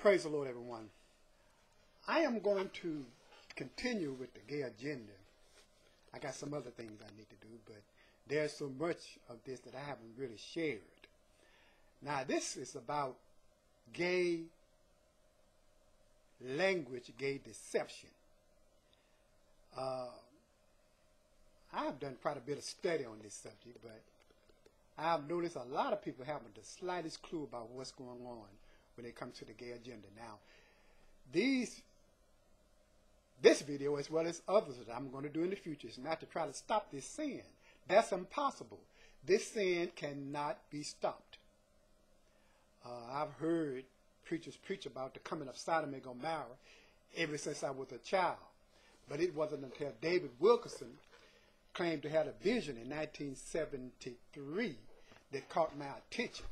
Praise the Lord, everyone. I am going to continue with the gay agenda. I got some other things I need to do, but there's so much of this that I haven't really shared. Now, this is about gay language, gay deception. I have done quite a bit of study on this subject, but I've noticed a lot of people haven't the slightest clue about what's going on when it comes to the gay agenda. Now, this video, as well as others that I'm going to do in the future, is not to try to stop this sin. That's impossible. This sin cannot be stopped. I've heard preachers preach about the coming of Sodom and Gomorrah ever since I was a child. But it wasn't until David Wilkerson claimed to have a vision in 1973 that caught my attention.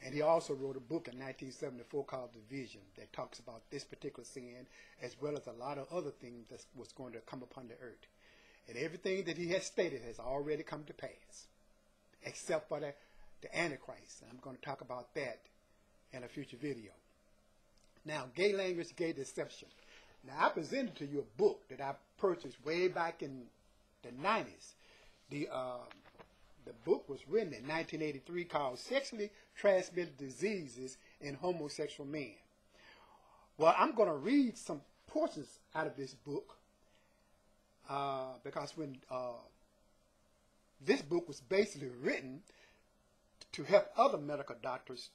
And he also wrote a book in 1974 called The Vision that talks about this particular sin, as well as a lot of other things that was going to come upon the earth. And everything that he has stated has already come to pass, except for the Antichrist. And I'm going to talk about that in a future video. Now, gay language, gay deception. Now, I presented to you a book that I purchased way back in the 90s. The book was written in 1983 called Sexually Transmitted Diseases in Homosexual Men. Well, I'm going to read some portions out of this book because when this book was basically written to help other medical doctors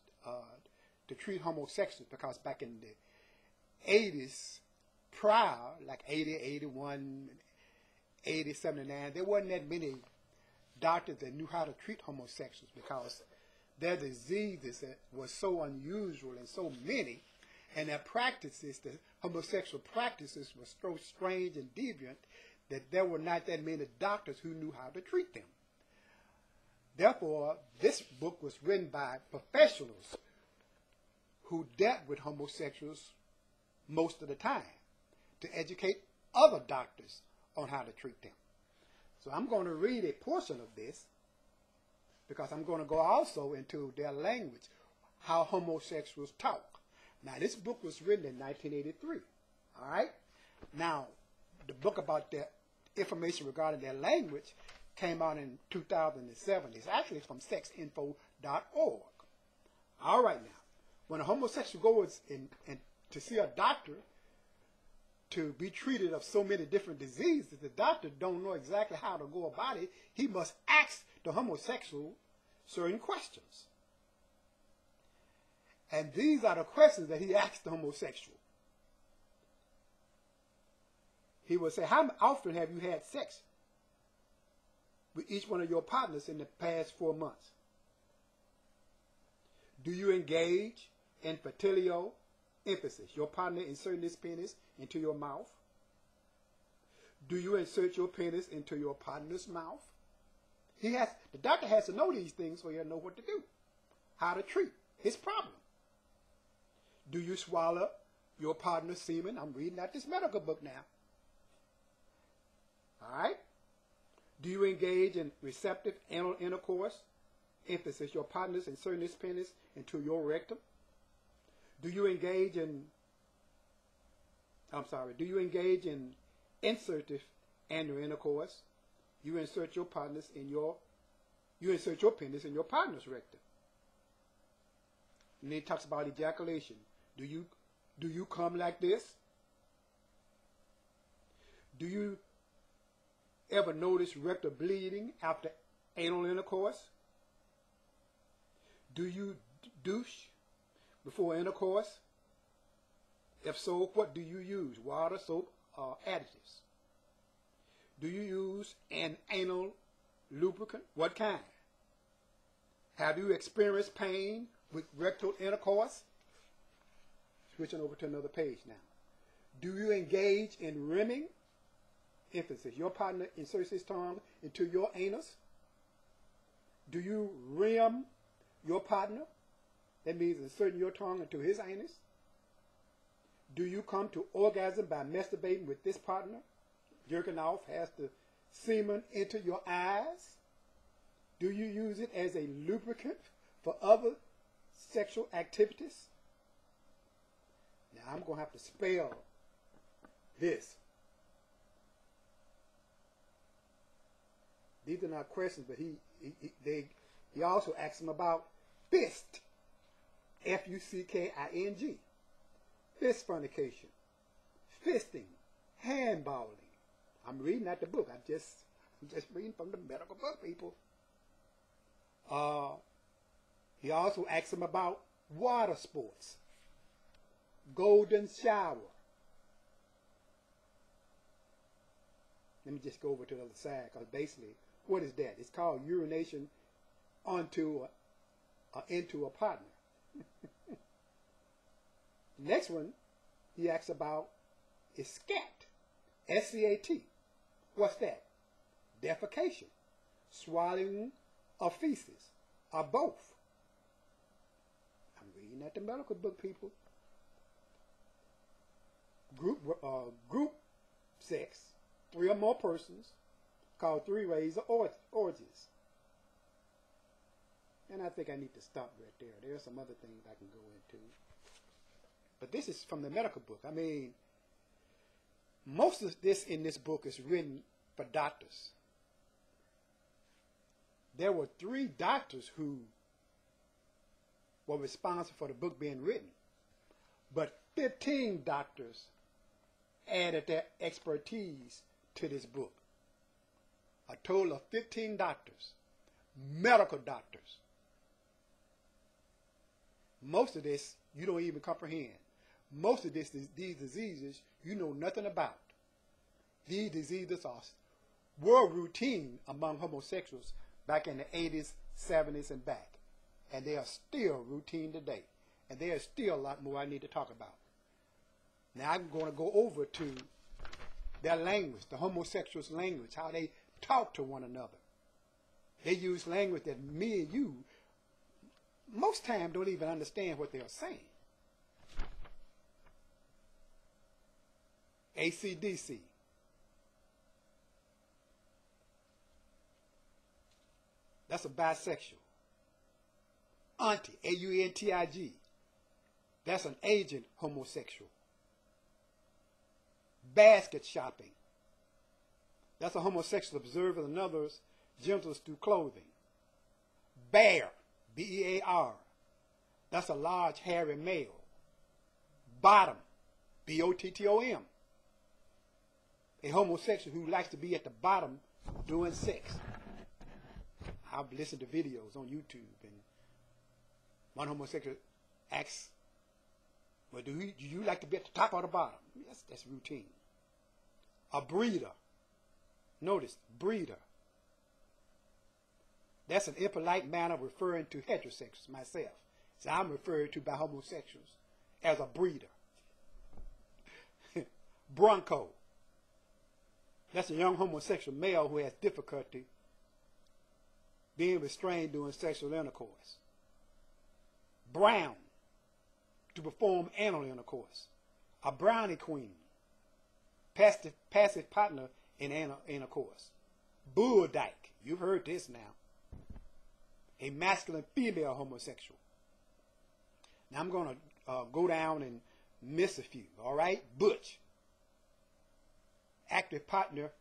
to treat homosexuals, because back in the 80s prior, like 80, 81, 80, 79, there wasn't that many doctors that knew how to treat homosexuals because their diseases was so unusual and so many, and their practices, the homosexual practices, were so strange and deviant that there were not that many doctors who knew how to treat them. Therefore, this book was written by professionals who dealt with homosexuals most of the time to educate other doctors on how to treat them. So I'm going to read a portion of this because I'm going to go also into their language, how homosexuals talk. Now, this book was written in 1983, all right? Now, the book about their information regarding their language came out in 2007. It's actually from sexinfo.org. All right, now, when a homosexual goes in to see a doctor to be treated of so many different diseases, the doctor don't know exactly how to go about it. He must ask the homosexual certain questions. And these are the questions that he asked the homosexual. He will say, how often have you had sex with each one of your partners in the past 4 months? Do you engage in fertilio? Emphasis. Your partner inserting his penis into your mouth. Do you insert your penis into your partner's mouth? The doctor has to know these things so he'll know what to do, how to treat his problem. Do you swallow your partner's semen? I'm reading out this medical book now. All right. Do you engage in receptive anal intercourse? Emphasis. Your partner's inserting his penis into your rectum. Do you engage in insertive anal intercourse? You insert your penis in your partner's rectum. And then he talks about ejaculation. Do you come like this? Do you ever notice rectal bleeding after anal intercourse? Do you douche before intercourse? If so, what do you use? Water, soap, or additives? Do you use an anal lubricant? What kind? Have you experienced pain with rectal intercourse? Switching over to another page now. Do you engage in rimming? Emphasis. Your partner inserts his tongue into your anus. Do you rim your partner? That means inserting your tongue into his anus. Do you come to orgasm by masturbating with this partner? Jerking off has the semen into your eyes? Do you use it as a lubricant for other sexual activities? Now I'm going to have to spell this. These are not questions, but he also asks him about fist, F-U-C-K-I-N-G, fist fornication, fisting, handballing. I'm reading out the book. I'm just reading from the medical book, people. He also asks him about water sports, golden shower. Let me just go over to the other side, because basically, what is that? It's called urination into a partner. The next one he asks about is scat, S-C-A-T. What's that? Defecation, swallowing of feces, or both. I'm reading at the medical book, people. Group sex, 3 or more persons, called 3 ways of orgies. And I think I need to stop right there. There are some other things I can go into. But this is from the medical book. I mean, most of this in this book is written for doctors. There were 3 doctors who were responsible for the book being written. But 15 doctors added their expertise to this book. A total of 15 doctors, medical doctors. Most of this you don't even comprehend. Most of these diseases you know nothing about. These diseases were routine among homosexuals back in the 80s, 70s, and back. And they are still routine today. And there is still a lot more I need to talk about. Now I'm going to go over to their language, the homosexuals' language, how they talk to one another. They use language that me and you most times don't even understand what they're saying. AC/DC. That's a bisexual. Auntie, A-U-N-T-I-G. That's an agent homosexual. Basket shopping. That's a homosexual observing another's genitals through clothing. Bear, B-E-A-R. That's a large hairy male. Bottom, B-O-T-T-O-M. A homosexual who likes to be at the bottom doing sex. I've listened to videos on YouTube, and one homosexual asks, well, do you like to be at the top or the bottom? Yes, that's routine. A breeder. Notice, breeder. That's an impolite manner of referring to heterosexuals, myself. So I'm referred to by homosexuals as a breeder. Bronco. That's a young homosexual male who has difficulty being restrained during sexual intercourse. Brown, to perform anal intercourse. A brownie queen, passive partner in anal intercourse. Bull dyke, you've heard this now. A masculine female homosexual. Now I'm going to go down and miss a few, all right? Butch. Active partner,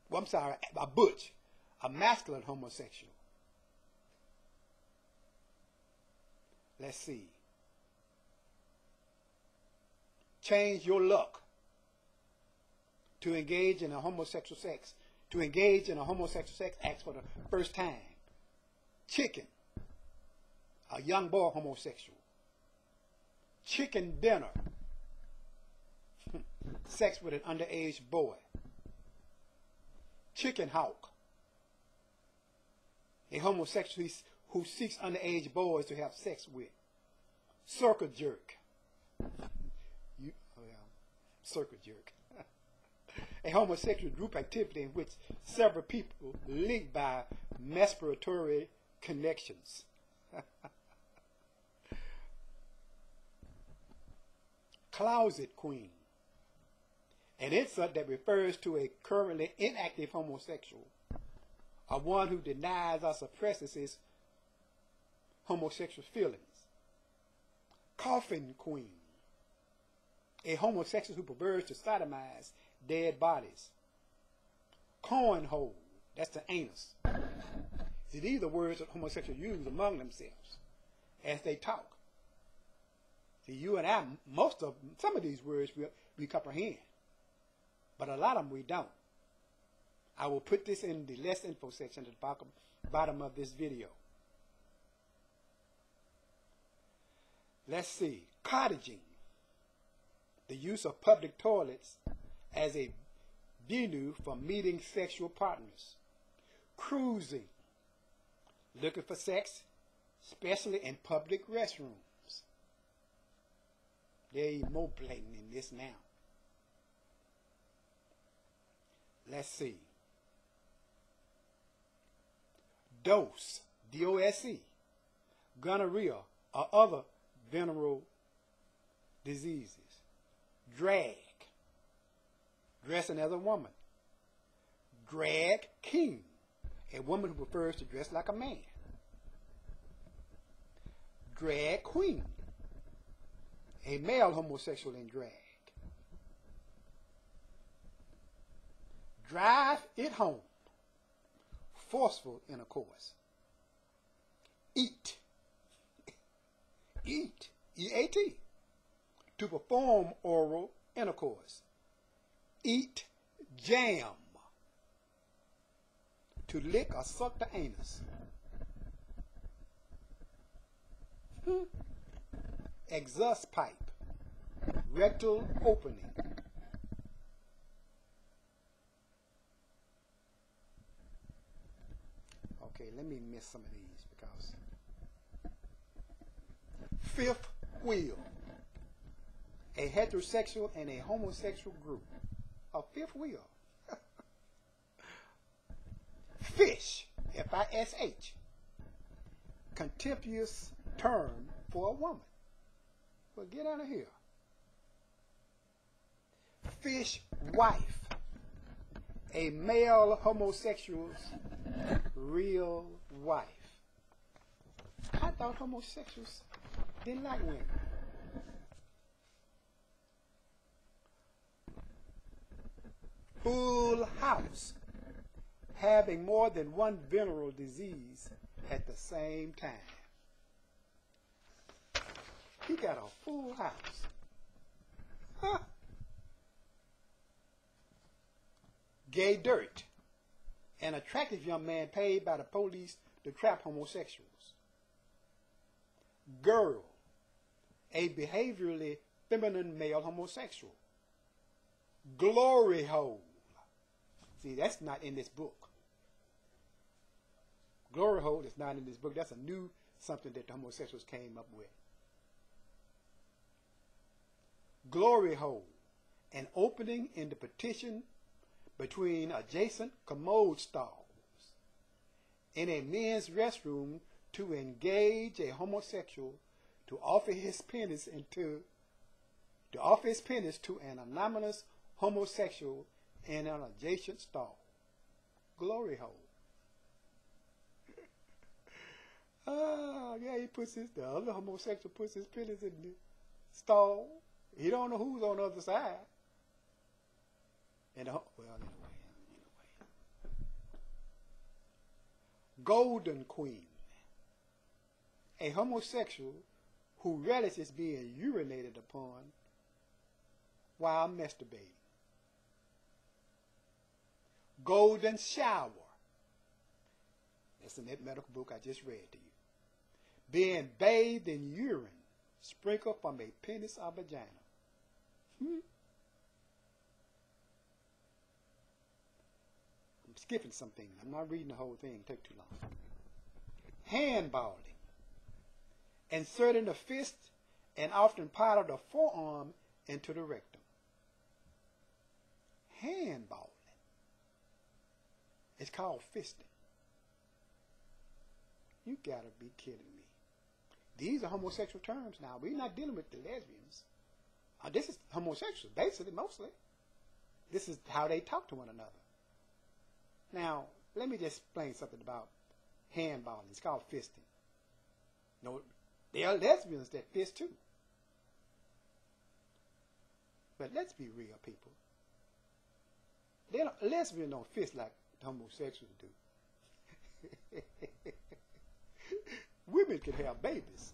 well, I'm sorry, a butch, a masculine homosexual. Let's see. Change your luck. To engage in a homosexual sex. To engage in a homosexual sex acts for the first time. Chicken. A young boy homosexual. Chicken dinner. Sex with an underage boy. Chicken hawk. A homosexual who seeks underage boys to have sex with. Circle jerk. Circle jerk. A homosexual group activity in which several people linked by masturbatory connections. Closet queen. An insult that refers to a currently inactive homosexual, or one who denies or suppresses his homosexual feelings. Coffin queen. a homosexual who prefers to sodomize dead bodies. Cornhole, that's the anus. See, these are words that homosexuals use among themselves as they talk. See, you and I, some of these words we comprehend, but a lot of them we don't. I will put this in the less info section at the bottom of this video. Let's see. Cottaging, the use of public toilets as a venue for meeting sexual partners. Cruising, looking for sex, especially in public restrooms. They're even more blatant in this now. Let's see. Dose, D-O-S-E, gonorrhea, or other venereal diseases. Drag, dressing as a woman. Drag king, a woman who prefers to dress like a man. Drag queen, a male homosexual in drag. Drive it home, forceful intercourse. Eat, eat, E-A-T, to perform oral intercourse. Eat jam, to lick or suck the anus. Exhaust pipe, rectal opening. Okay, let me miss some of these because. Fifth wheel, a heterosexual and a homosexual group. A fifth wheel. Fish, F-I-S-H, contemptuous term for a woman. Well, get out of here. Fish wife, a male homosexual's real wife. I thought homosexuals didn't like women. Full house, having more than one venereal disease at the same time. He got a full house. Huh. Gay dirt, an attractive young man paid by the police to trap homosexuals. Girl, a behaviorally feminine male homosexual. Glory hole. See, that's not in this book. Glory hole is not in this book. That's a new something that the homosexuals came up with. Glory hole, an opening in the partition between adjacent commode stalls in a men's restroom to engage a homosexual to offer his penis to an anonymous homosexual in an adjacent stall. Glory hole. Yeah, the other homosexual puts his penis in the stall. He don't know who's on the other side. Anyway. Golden queen, a homosexual who relishes being urinated upon while masturbating. Golden shower. That's in that medical book I just read to you. Being bathed in urine sprinkled from a penis or vagina. I'm skipping something. I'm not reading the whole thing. It'll take too long. Handballing. Inserting the fist and often part of the forearm into the rectum. Handballing. It's called fisting. You gotta be kidding me. These are homosexual terms now. We're not dealing with the lesbians. This is homosexual, basically, mostly. This is how they talk to one another. Now, let me just explain something about handballing. It's called fisting. No, there are lesbians that fist too. But let's be real, people. Lesbians don't fist like homosexuals do. Women can have babies.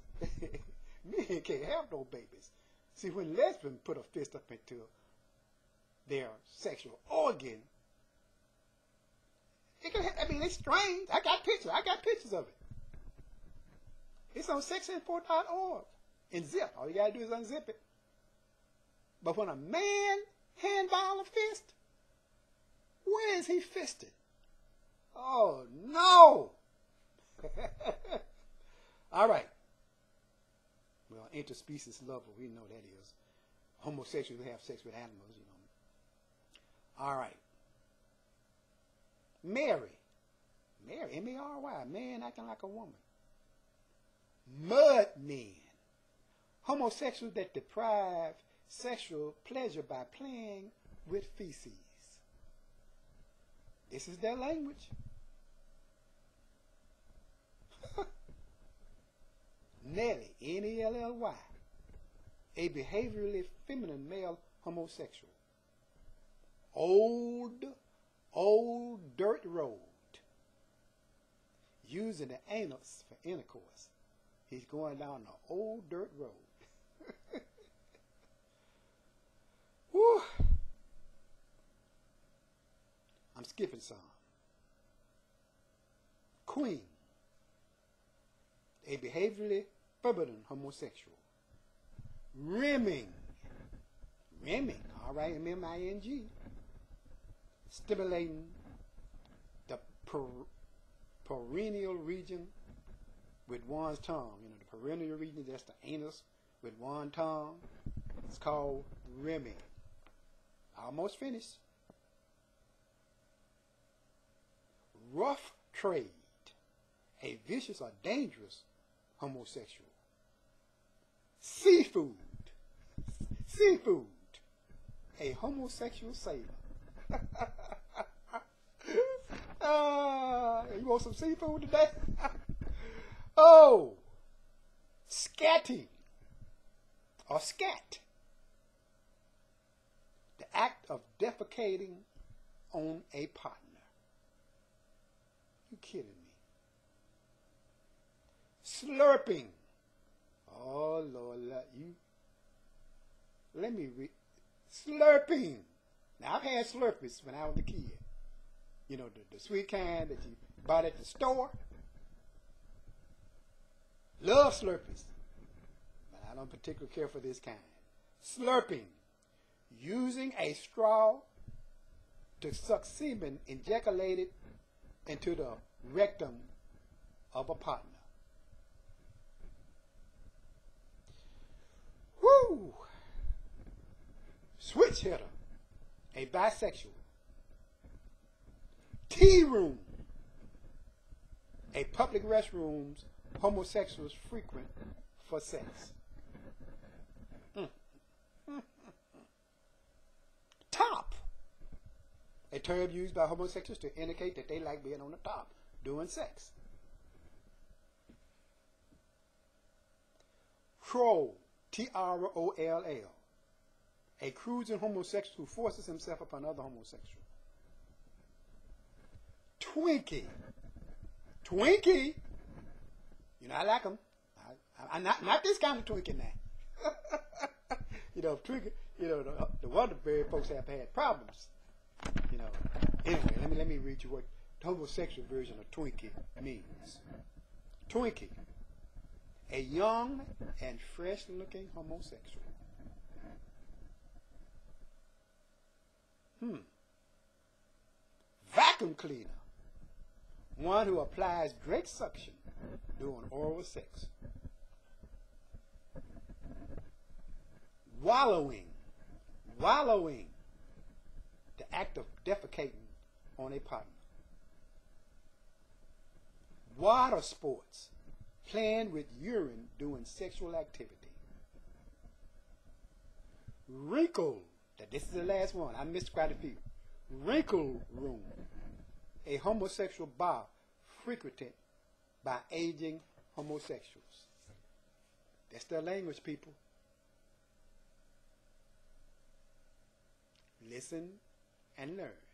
Men can't have no babies. See, when lesbians put a fist up into their sexual organ, it's strange. I got pictures of it. It's on sexinfo.org. And zip. All you gotta do is unzip it. But when a man handball a fist, where is he fisted? Oh no! All right. Well, interspecies lover, we know that is. Homosexuals who have sex with animals, you know. All right. Mary, M-A-R-Y, man acting like a woman. Mud men, homosexuals that deprive sexual pleasure by playing with feces. This is their language. Nelly, N-E-L-L-Y, a behaviorally feminine male homosexual. Old dirt road, using the anus for intercourse. He's going down the old dirt road. Whew. I'm skipping some. Queen, a behaviorally feminine homosexual. Rimming, all right, M-M-I-N-G, stimulating the perineal region with one's tongue. You know, the perineal region, that's the anus with one tongue. It's called rimming. Almost finished. Rough trade, a vicious or dangerous homosexual. Seafood, a homosexual sailor. You want some seafood today? Oh, scatting or scat, the act of defecating on a partner. You kidding me? Slurping. Oh Lord, let me read. Slurping. Now I've had Slurpees when I was a kid. You know, the sweet kind that you bought at the store. Love Slurpees. But I don't particularly care for this kind. Slurping. Using a straw to suck semen ejaculated into the rectum of a partner. Woo! Switch hitter, a bisexual. Tea room, a public restrooms homosexuals frequent for sex. Top, a term used by homosexuals to indicate that they like being on the top doing sex. Troll, T-R-O-L-L, a cruising homosexual who forces himself upon other homosexuals. Twinkie, you know, I like them. I'm not this kind of Twinkie now. You know, Twinkie, you know, the Wonderberry folks have had problems. You know, anyway, let me read you what the homosexual version of Twinkie means. Twinkie, a young and fresh-looking homosexual. Vacuum cleaner, one who applies great suction during oral sex. Wallowing, the act of defecating on a partner. Water sports, playing with urine during sexual activity. Wrinkle, this is the last one, I missed quite a few. Wrinkle room, a homosexual bar frequented by aging homosexuals. That's their language, people. Listen and learn.